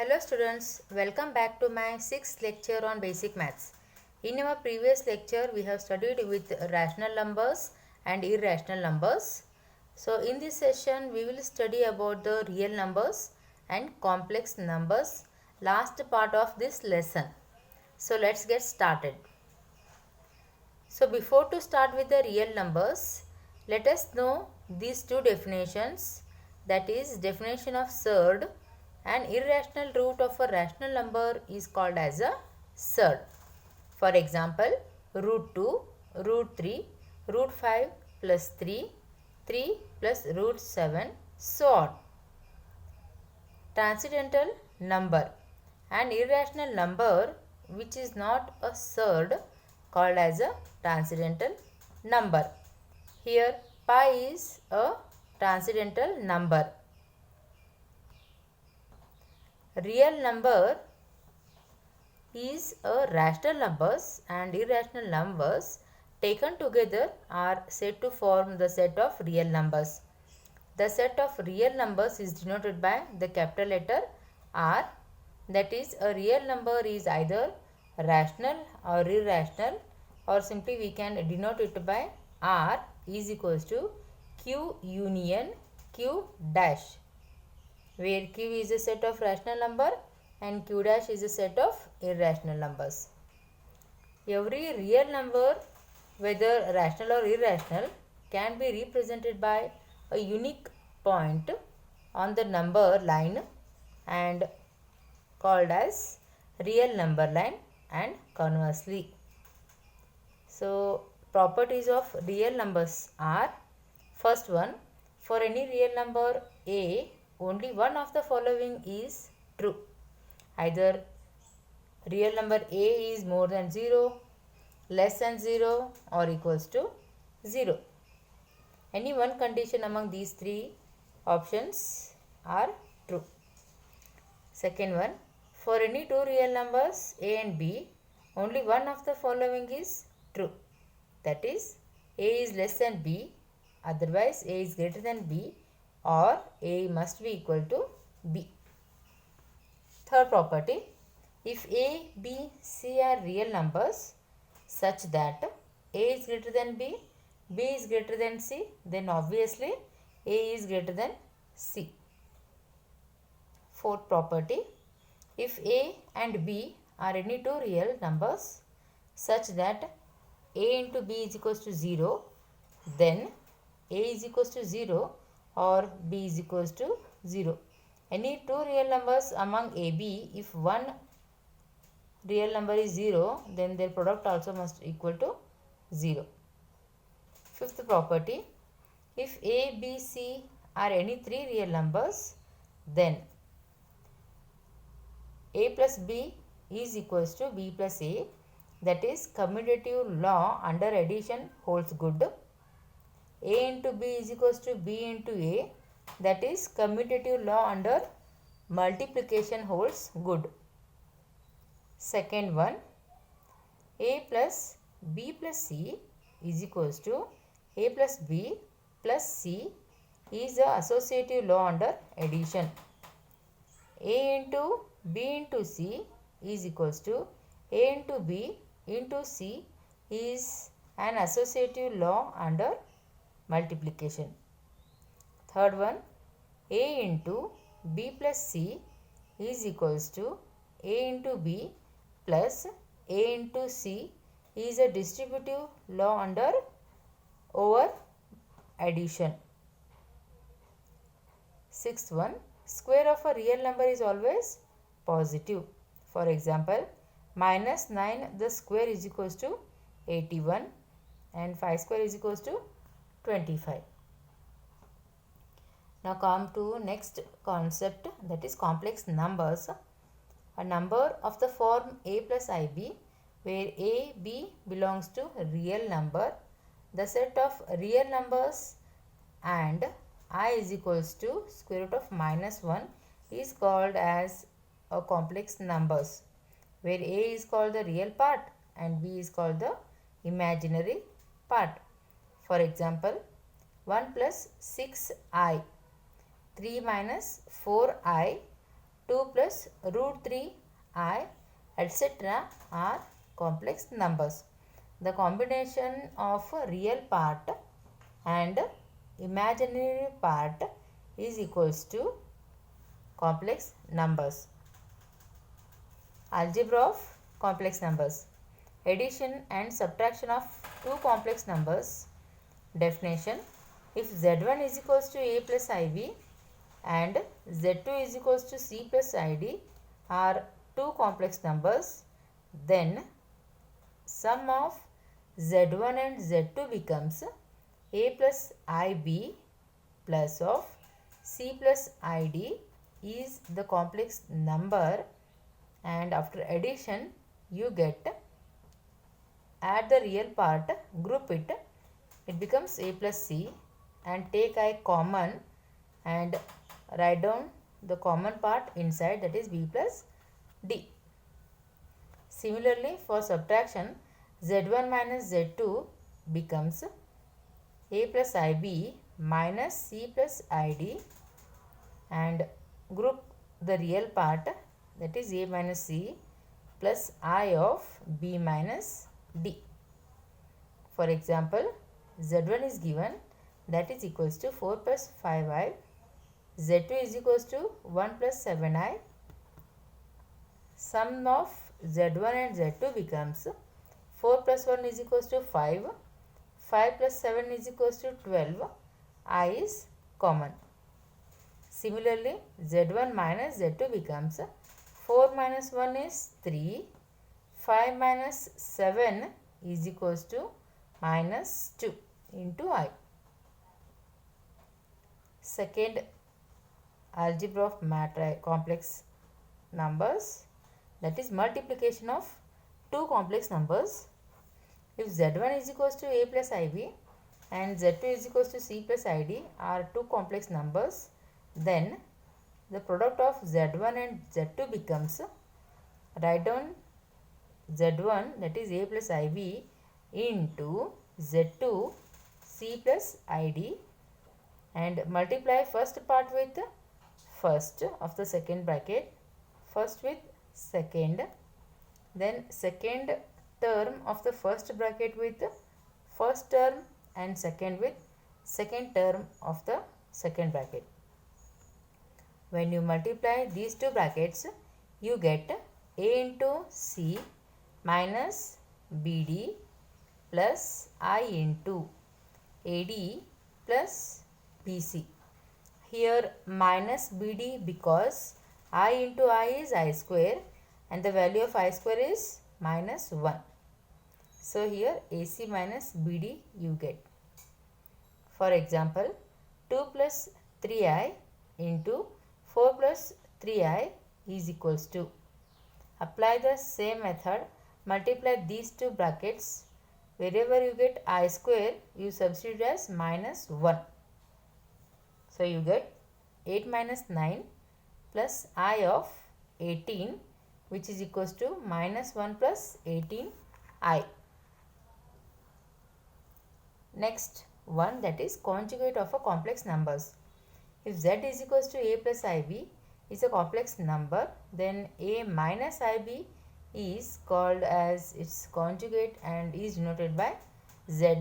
Hello students, welcome back to my 6th lecture on basic maths. In our previous lecture, we have studied with rational numbers and irrational numbers. So in this session, we will study about the real numbers and complex numbers, last part of this lesson. So let's get started. So before to start with the real numbers, let us know these two definitions, that is definition of surd. An irrational root of a rational number is called as a surd. For example, root 2, root 3, root 5 plus 3, 3 plus root 7, so on. Transcendental number. An irrational number which is not a surd called as a transcendental number. Here pi is a transcendental number. Real number is a rational numbers and irrational numbers taken together are said to form the set of real numbers. The set of real numbers is denoted by the capital letter R. That is, a real number is either rational or irrational, or simply we can denote it by R is equals to Q union Q dash, where Q is a set of rational number and Q dash is a set of irrational numbers. Every real number, whether rational or irrational, can be represented by a unique point on the number line and called as real number line, and conversely. So properties of real numbers are: first one, for any real number A, only one of the following is true. Either real number A is more than 0, less than 0, or equals to 0. Any one condition among these three options are true. Second one, for any two real numbers A and B, only one of the following is true. That is, A is less than B, otherwise A is greater than B, or A must be equal to B. Third property, if A, B, C are real numbers such that A is greater than B, B is greater than C, then obviously A is greater than C. Fourth property, if A and B are any two real numbers such that A into B is equals to 0, then A is equals to 0 or B is equals to 0. Any two real numbers among AB, if one real number is 0, then their product also must equal to 0. Fifth property, if A, B, C are any three real numbers, then A plus B is equals to B plus A, that is commutative law under addition holds good. A into B is equals to B into A, that is commutative law under multiplication holds good. Second one, A plus B plus C is equals to A plus B plus C is the associative law under addition. A into B into C is equals to A into B into C is an associative law under multiplication. Third one, A into B plus C is equals to A into B plus A into C is a distributive law under over addition. Sixth one, square of a real number is always positive. For example, minus 9 the square is equals to 81 and 5 square is equals to 25. Now come to next concept, that is complex numbers. A number of the form A plus IB, where A, B belongs to real number, the set of real numbers and I is equals to square root of minus 1 is called as a complex numbers, where A is called the real part and B is called the imaginary part. For example, 1 plus 6i, 3 minus 4i, 2 plus root 3i etc. are complex numbers. The combination of real part and imaginary part is equals to complex numbers. Algebra of complex numbers. Addition and subtraction of two complex numbers. Definition. If z1 is equals to a plus ib and z2 is equals to c plus id are two complex numbers, then sum of z1 and z2 becomes a plus ib plus of c plus id is the complex number, and after addition you get, add the real part, group it becomes a plus c, and take I common and write down the common part inside, that is b plus d. Similarly, for subtraction, z1 minus z2 becomes a plus ib minus c plus id, and group the real part, that is a minus c plus I of b minus d. For example, z1 is given, that is equals to 4 plus 5i, z2 is equals to 1 plus 7i. Sum of z1 and z2 becomes 4 plus 1 is equals to 5, 5 plus 7 is equals to 12, I is common. Similarly, z1 minus z2 becomes 4 minus 1 is 3, 5 minus 7 is equals to minus 2 into I. Second algebra of complex numbers, that is multiplication of two complex numbers. If z1 is equals to a plus ib and z2 is equals to c plus id are two complex numbers, then the product of z1 and z2 becomes, write down z1, that is a plus ib into z2 c plus id, and multiply first part with first of the second bracket, first with second, then second term of the first bracket with first term, and second with second term of the second bracket. When you multiply these two brackets, you get a into c minus bd plus I into AD plus BC. Here minus BD because I into I is I square and the value of I square is minus 1. So here AC minus BD you get. For example, 2 plus 3I into 4 plus 3I is equals to. Apply the same method. Multiply these two brackets. Wherever you get I square, you substitute as minus 1. So you get 8 minus 9 plus I of 18, which is equals to minus 1 plus 18I. Next one, that is conjugate of a complex numbers. If z is equals to a plus ib is a complex number, then a minus ib is called as its conjugate and is denoted by z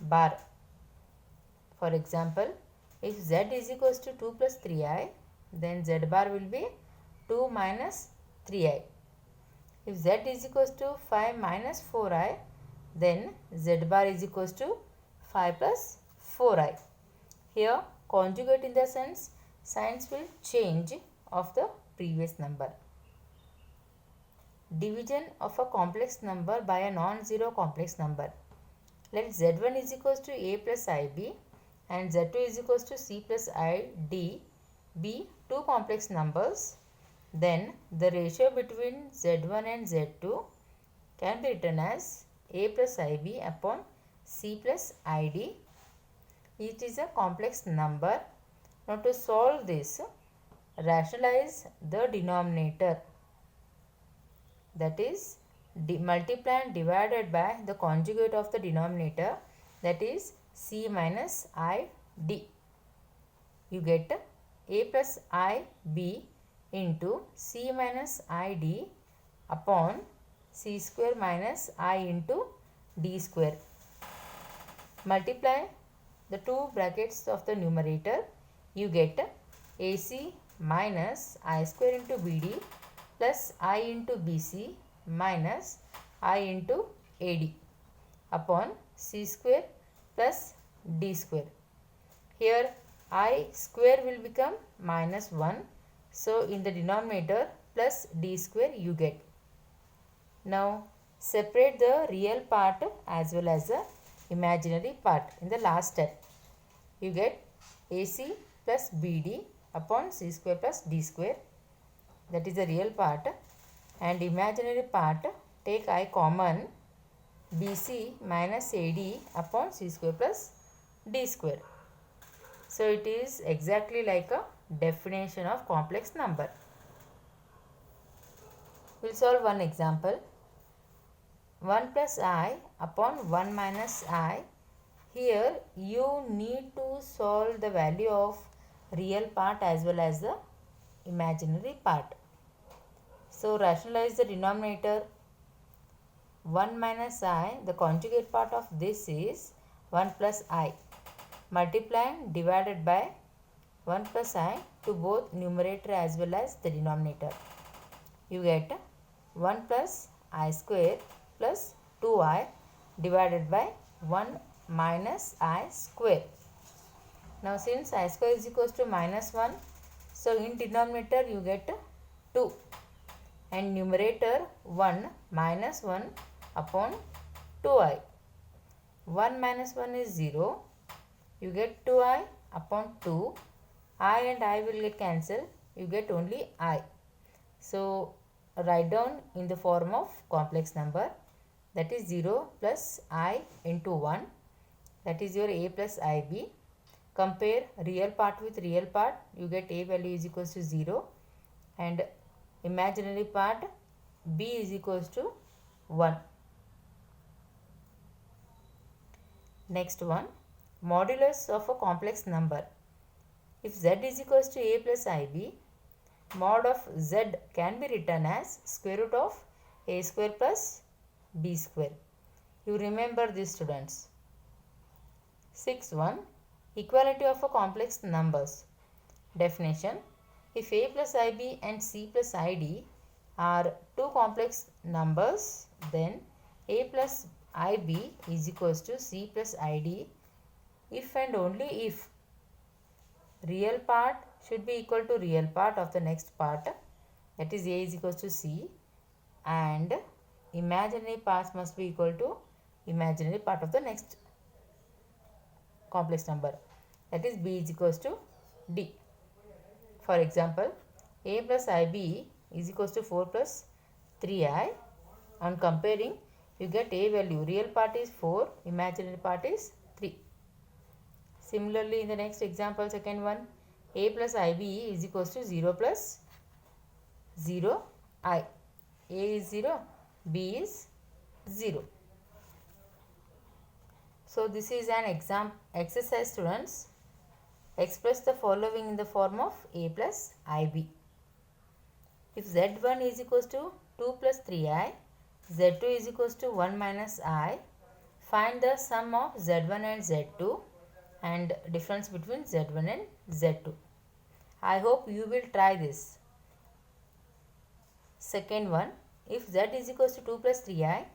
bar. For example, if z is equals to 2 plus 3i, then z bar will be 2 minus 3i. If z is equals to 5 minus 4i, then z bar is equals to 5 plus 4i. Here conjugate in the sense signs will change of the previous number. Division of a complex number by a non-zero complex number. Let z1 is equals to a plus ib and z2 is equals to c plus id be two complex numbers. Then the ratio between z1 and z2 can be written as a plus ib upon c plus id. It is a complex number. Now to solve this, rationalize the denominator, that is multiply and divided by the conjugate of the denominator, that is c minus id. You get a plus ib into c minus id upon c square minus I into d square. Multiply the two brackets of the numerator, you get AC minus I square into BD plus I into BC minus I into AD upon C square plus D square. Here I square will become minus 1. So in the denominator plus D square you get. Now separate the real part as well as the imaginary part in the last step. You get AC plus BD upon C square plus D square, that is the real part, and imaginary part take I common, BC minus AD upon C square plus D square. So it is exactly like a definition of complex number. We will solve one example. 1 plus I upon 1 minus I. Here you need to solve the value of real part as well as the imaginary part. So rationalize the denominator. 1 minus I, the conjugate part of this is 1 plus I. Multiply divided by 1 plus I to both numerator as well as the denominator. You get 1 plus I square plus 2I divided by 1 minus I square. Now since I square is equals to minus 1, so in denominator you get 2 and numerator 1 minus 1 upon 2I. 1 minus 1 is 0. You get 2I upon 2. I and I will get cancelled. You get only I. So write down in the form of complex number, that is 0 plus I into 1, that is your A plus IB. Compare real part with real part, you get A value is equals to 0 and imaginary part B is equals to 1. Next one, modulus of a complex number. If Z is equals to A plus IB, mod of Z can be written as square root of A square plus B square. You remember this, students. 6.1, equality of a complex numbers. Definition: if A plus IB and C plus ID are two complex numbers, then A plus IB is equals to C plus ID if and only if real part should be equal to real part of the next part, that is A is equals to C, and imaginary parts must be equal to imaginary part of the next complex number, that is B is equals to D. For example, A plus IB is equals to 4 plus 3I. On comparing, you get A value, real part is 4, imaginary part is 3. Similarly, in the next example, second one, A plus IB is equals to 0 plus 0 I. A is 0, B is 0. So this is an exercise, students. Express the following in the form of A plus IB. If Z1 is equals to 2 plus 3I, Z2 is equals to 1 minus I, find the sum of Z1 and Z2 and difference between Z1 and Z2. I hope you will try this. Second one, if Z is equals to 2 plus 3I,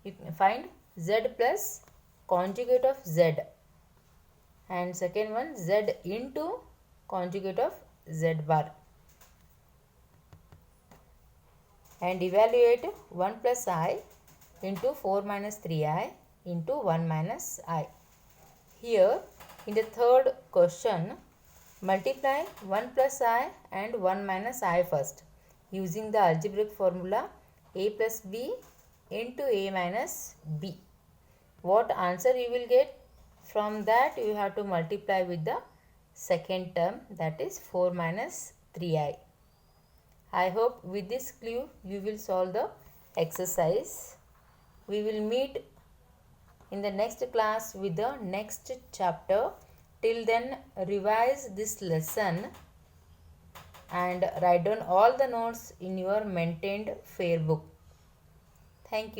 you can find Z plus conjugate of Z, and second one Z into conjugate of Z bar, and evaluate 1 plus I into 4 minus 3I into 1 minus I. Here in the third question, multiply 1 plus I and 1 minus I first using the algebraic formula A plus B into A minus B. What answer you will get? From that you have to multiply with the second term, that is 4 minus 3I. I hope with this clue you will solve the exercise. We will meet in the next class with the next chapter. Till then, revise this lesson and write down all the notes in your maintained fair book. Thank you.